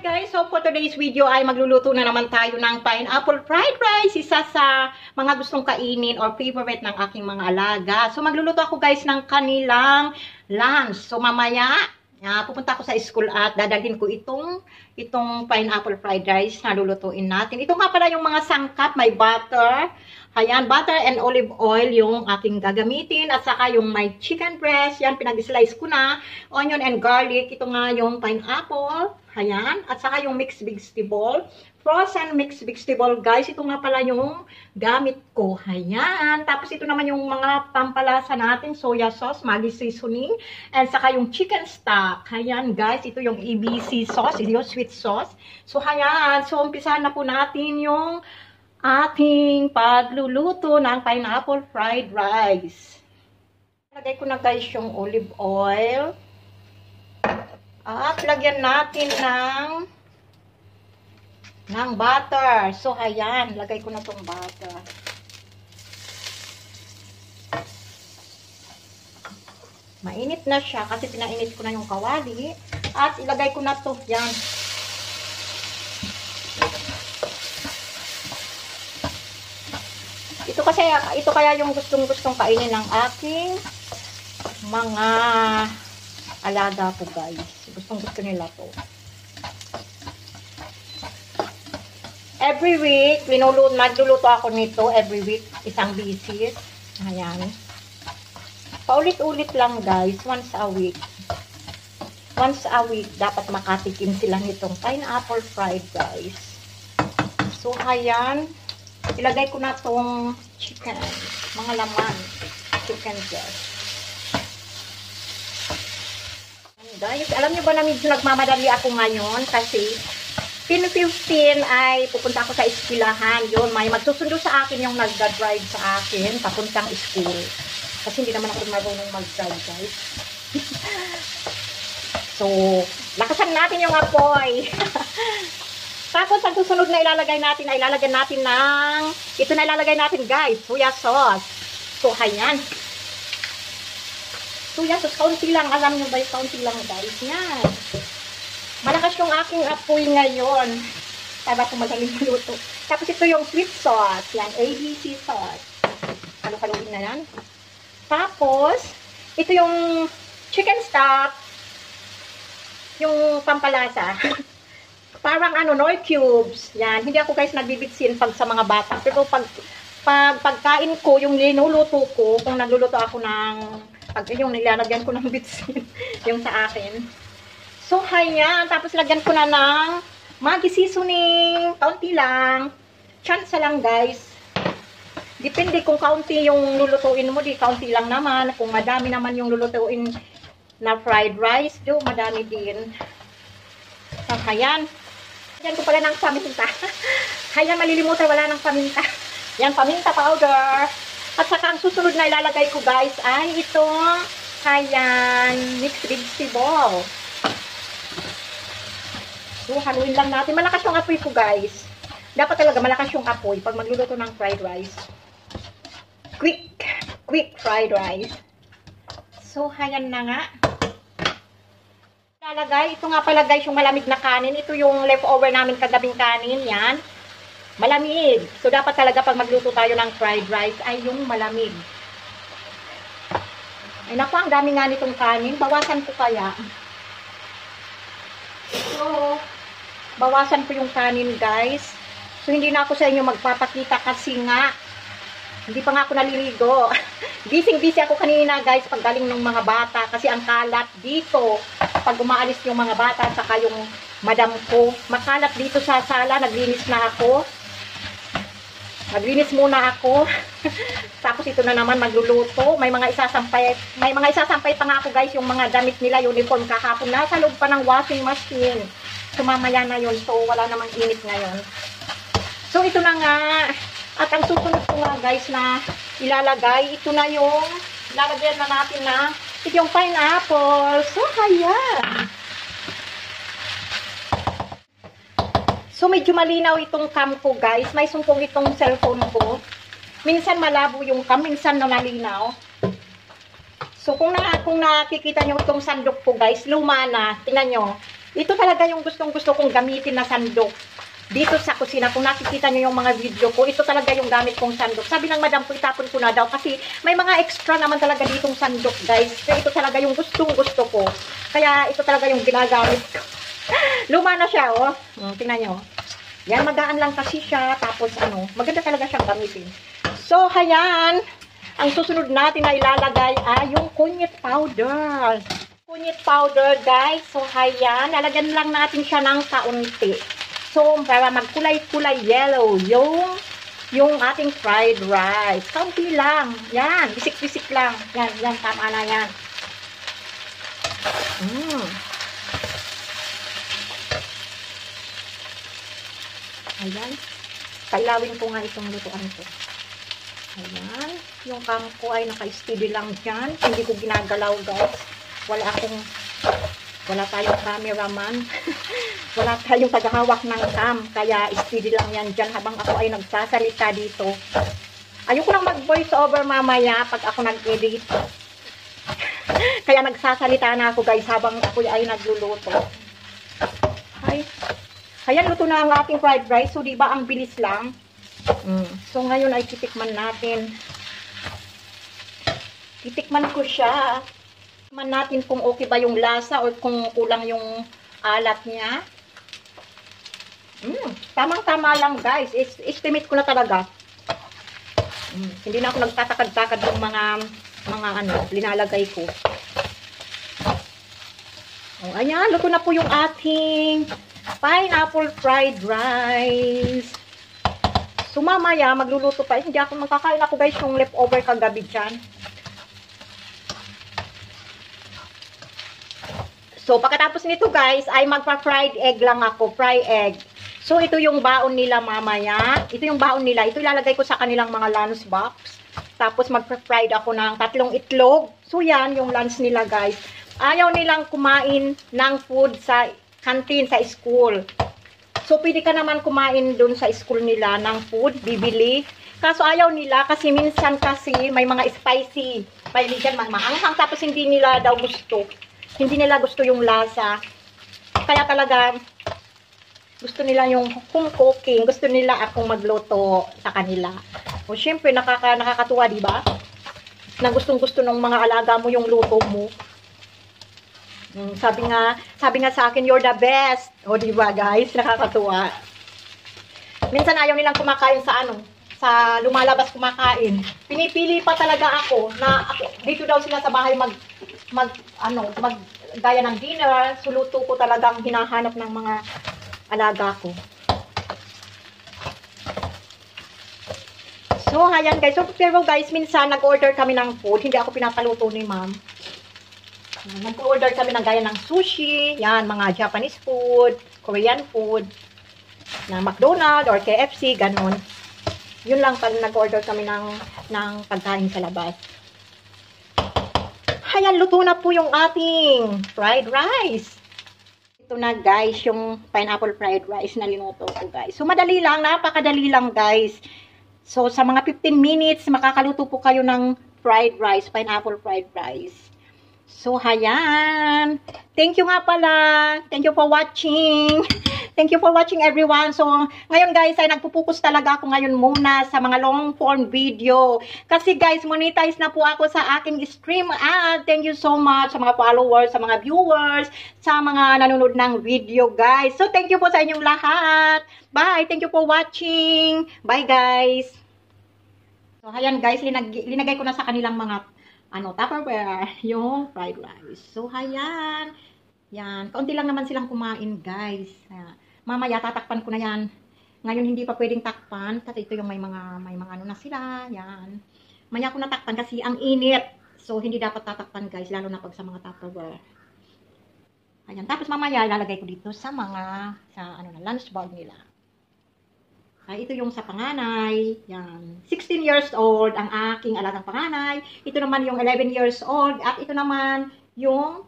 guys, so for today's video ay magluluto na naman tayo ng pineapple fried rice. Isa sa mga gustong kainin or favorite ng aking mga alaga. So magluluto ako guys ng kanilang lunch. So mamaya, pupunta ako sa school at dadalhin ko itong pineapple fried rice na lulutuin natin. Ito nga pala yung mga sangkap, may butter. Ayan, butter and olive oil yung aking gagamitin. At saka yung may chicken breast. Yan, pinag-slice ko na. Onion and garlic. Ito nga yung pineapple. Ayan. At saka yung mixed vegetable. Frozen mixed vegetable, guys. Ito nga pala yung gamit ko. Ayan. Tapos ito naman yung mga pampalasa natin. Soya sauce, Maggi seasoning. And saka yung chicken stock. Ayan, guys. Ito yung ABC sauce. Ito yung sweet sauce. So, ayan. So, umpisahan na po natin yung ating pagluluto ng pineapple fried rice. Lagay ko na guys yung olive oil. At lagyan natin ng butter. So, ayan. Lagay ko na tong butter. Mainit na siya kasi pinainit ko na yung kawali. At ilagay ko na to. Yan. Ito kaya yung gustong kainin ng aking mga alaga ko guys. Gusto nila to. Every week, nagluluto ako nito every week, isang bisis. Ayan. Paulit-ulit lang guys, once a week. Once a week, dapat makatikim sila nitong pineapple fried rice. So, ayan. Ilagay ko na tong chicken, mga laman, chicken breast. Guys, alam niyo ba na medyo nagmamadali ako ngayon kasi 10:15 ay pupunta ako sa eskwelahan. Yun, may magsusundo sa akin yung nagda-drive sa akin papuntang school. Kasi hindi naman ako marunong mag-drive, guys. So, lakasan natin yung apoy. Tapos, ang susunod na ilalagay natin ng, ito na ilalagay natin guys, soya sauce. So, ayan. Soya sauce, kaunti lang. Alam nyo ba yung kaunti lang guys? Yan. Malakas yung aking apoy ngayon. Para ko magaling maluto. Tapos, ito yung sweet sauce. Yan, ABC sauce. Halo-haloin na yan. Tapos, ito yung chicken stock. Yung pampalasa. Parang Knorr cubes. Yan. Hindi ako guys nagbibitsin pag sa mga bata. Pero pagkain ko, yung linuluto ko, kung nagluluto ako yung nilalagyan ko ng bitsin, yung sa akin. So, ayan. Tapos lagyan ko na ng Maggi seasoning. Kaunti lang. Chance lang guys. Depende kung kaunti yung lulutuin mo, di kaunti lang naman. Kung madami naman yung lulutuin na fried rice, do madami din. So, ayan. Yan ko pala ng paminta. Ayan, malilimutan, wala ng paminta. Yan, paminta powder. At saka ang susunod na ilalagay ko guys ay itong, ayan, mixed vegetable. So, haluin lang natin. Malakas yung apoy ko guys. Dapat talaga malakas yung apoy pag magluluto ng fried rice. Quick fried rice. So, ayan na nga. Ito nga pala guys yung malamig na kanin. Ito yung leftover namin kagabing kanin. Yan. Malamig. So dapat talaga pag magluto tayo ng fried rice ay yung malamig. Ay naku, ang dami nga nitong kanin. Bawasan ko kaya. So, bawasan ko yung kanin guys. So hindi na ako sa inyo magpapakita kasi nga hindi pa nga ako naliligo. Busy ako kanina guys pag galing ng mga bata kasi ang kalat dito pag umaalis yung mga bata at saka yung madam ko. Makalat dito sa sala. Naglinis na ako. Naglinis muna ako. Tapos ito na naman magluluto. May mga isasampay pa nga ako guys yung mga damit nila, uniform kahapon. Nasa loob pa ng washing machine. So mamaya na yun. So wala namang init ngayon. So ito na nga. At ang susunod ko nga guys na ilalagay, ito na yung lalagyan na natin na ito yung pineapple. So, ayan. So, medyo malinaw itong cam ko guys. May sumpong itong cellphone ko. Minsan malabo yung cam, minsan na malinaw. So, kung nakikita nyo itong sandok ko guys, luma na. Tingnan nyo. Ito talaga yung gustong-gusto kong gamitin na sandok. Dito sa kusina, kung nakikita nyo yung mga video ko, ito talaga yung gamit kong sandok. Sabi ng madam ko, itapon ko na daw kasi may mga extra naman talaga ditong sandok, guys. Kaya ito talaga yung gustong-gusto ko. Kaya ito talaga yung ginagamit ko. Luma na siya, oh. Tingnan nyo. Yan, magaan lang kasi siya. Tapos, maganda talaga siyang gamitin. So, hayan. Ang susunod natin na ilalagay ay yung kunyit powder. Kunyit powder, guys. So, hayan. Lalagyan lang natin siya ng kaunti. So, para magkulay-kulay yellow yung ating fried rice. Kaunti lang. Yan. Bisik-bisik lang. Yan. Tama na yan. Ayan. Kailawin ko nga itong lutuan ko. Ayan. Yung kang ko ay naka-steady lang dyan. Hindi ko ginagalaw, guys. Wala tayong cameraman. Wala tayong tagahawak ng cam. Kaya steady lang yan dyan habang ako ay nagsasalita dito. Ayoko lang mag-voice over mamaya pag ako nag-edit. Kaya nagsasalita na ako, guys, habang ako ay nagluluto. Ayan, luto na ang ating fried rice. So, diba, ang bilis lang. So, ngayon ay titikman natin. Titikman ko siya. Titikman natin kung okay ba yung lasa or kung kulang yung alat niya. Tamang-tama lang, guys. Estimate ko na talaga. Hindi na ako nagtatakad-takad ng mga linalagay ko. Ayan, luto na po yung ating pineapple fried rice. So, mamaya, magluluto pa. Hindi ako magkakain ako, guys, yung leftover kagabi dyan. So, pagkatapos nito, guys, ay magpa-fried egg lang ako. Fry egg. So, ito yung baon nila mamaya. Ito yung baon nila. Ito ilalagay ko sa kanilang mga lunch box. Tapos, magpa-fried ako ng 3 itlog. So, yan yung lunch nila, guys. Ayaw nilang kumain ng food sa canteen, sa school. So, pwede ka naman kumain dun sa school nila ng food, bibili. Kaso ayaw nila kasi minsan kasi may mga spicy. May dyan maanghang tapos hindi nila daw gusto. Hindi nila gusto yung lasa. Kaya talaga, gusto nila yung home cooking. Gusto nila akong magluto sa kanila. O, syempre, nakakatuwa, diba? Na gustong-gusto ng mga alaga mo yung luto mo. Sabi nga sa akin, you're the best. O, diba, guys? Nakakatuwa. Minsan ayaw nilang kumakain sa lumalabas kumakain. Pinipili pa talaga ako na dito daw sila sa bahay gaya ng dinner. Suluto ko talagang hinahanap ng mga alaga ko. So, ayan, guys. So, pero guys, minsan nag-order kami ng food. Hindi ako pinapaluto ni ma'am. Nag-order kami ng gaya ng sushi, yan, mga Japanese food, Korean food, na McDonald's or KFC, ganun. Yun lang pag nag-order kami ng pagkain sa labas. Ayan, luto na po yung ating fried rice. Ito na, guys, yung pineapple fried rice na linuto ko, guys. So, madali lang, napakadali lang, guys. So, sa mga 15 minutes, makakaluto po kayo ng fried rice, pineapple fried rice. So, hayan. Thank you nga pala. Thank you for watching. Thank you for watching, everyone. So, ngayon, guys, ay nagpupukus talaga ako ngayon muna sa mga long form video. Kasi, guys, monetize na po ako sa aking stream. Thank you so much sa mga followers, sa mga viewers, sa mga nanonood ng video, guys. So, thank you po sa inyong lahat. Bye. Thank you for watching. Bye, guys. So, hayan, guys. Linagay ko na sa kanilang mga Tupperware, yung fried rice. So, hayan. Yan. Kaunti lang naman silang kumain, guys. Mamaya, tatakpan ko na yan. Ngayon, hindi pa pwedeng takpan. Kasi ito yung may mga na sila. Yan. Maya ko natakpan kasi ang init. So, hindi dapat tatakpan, guys. Lalo na pag sa mga Tupperware. Ayan. Tapos, mamaya, ilalagay ko dito sa lunch bag nila. Ito yung sa panganay. Yan. 16 years old ang aking alagang panganay. Ito naman yung 11 years old. At ito naman yung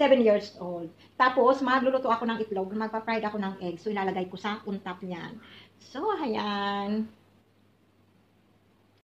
7 years old. Tapos, magluluto ako ng itlog. Magpa-fried ako ng egg. So, ilalagay ko sa untap niyan. So, ayan.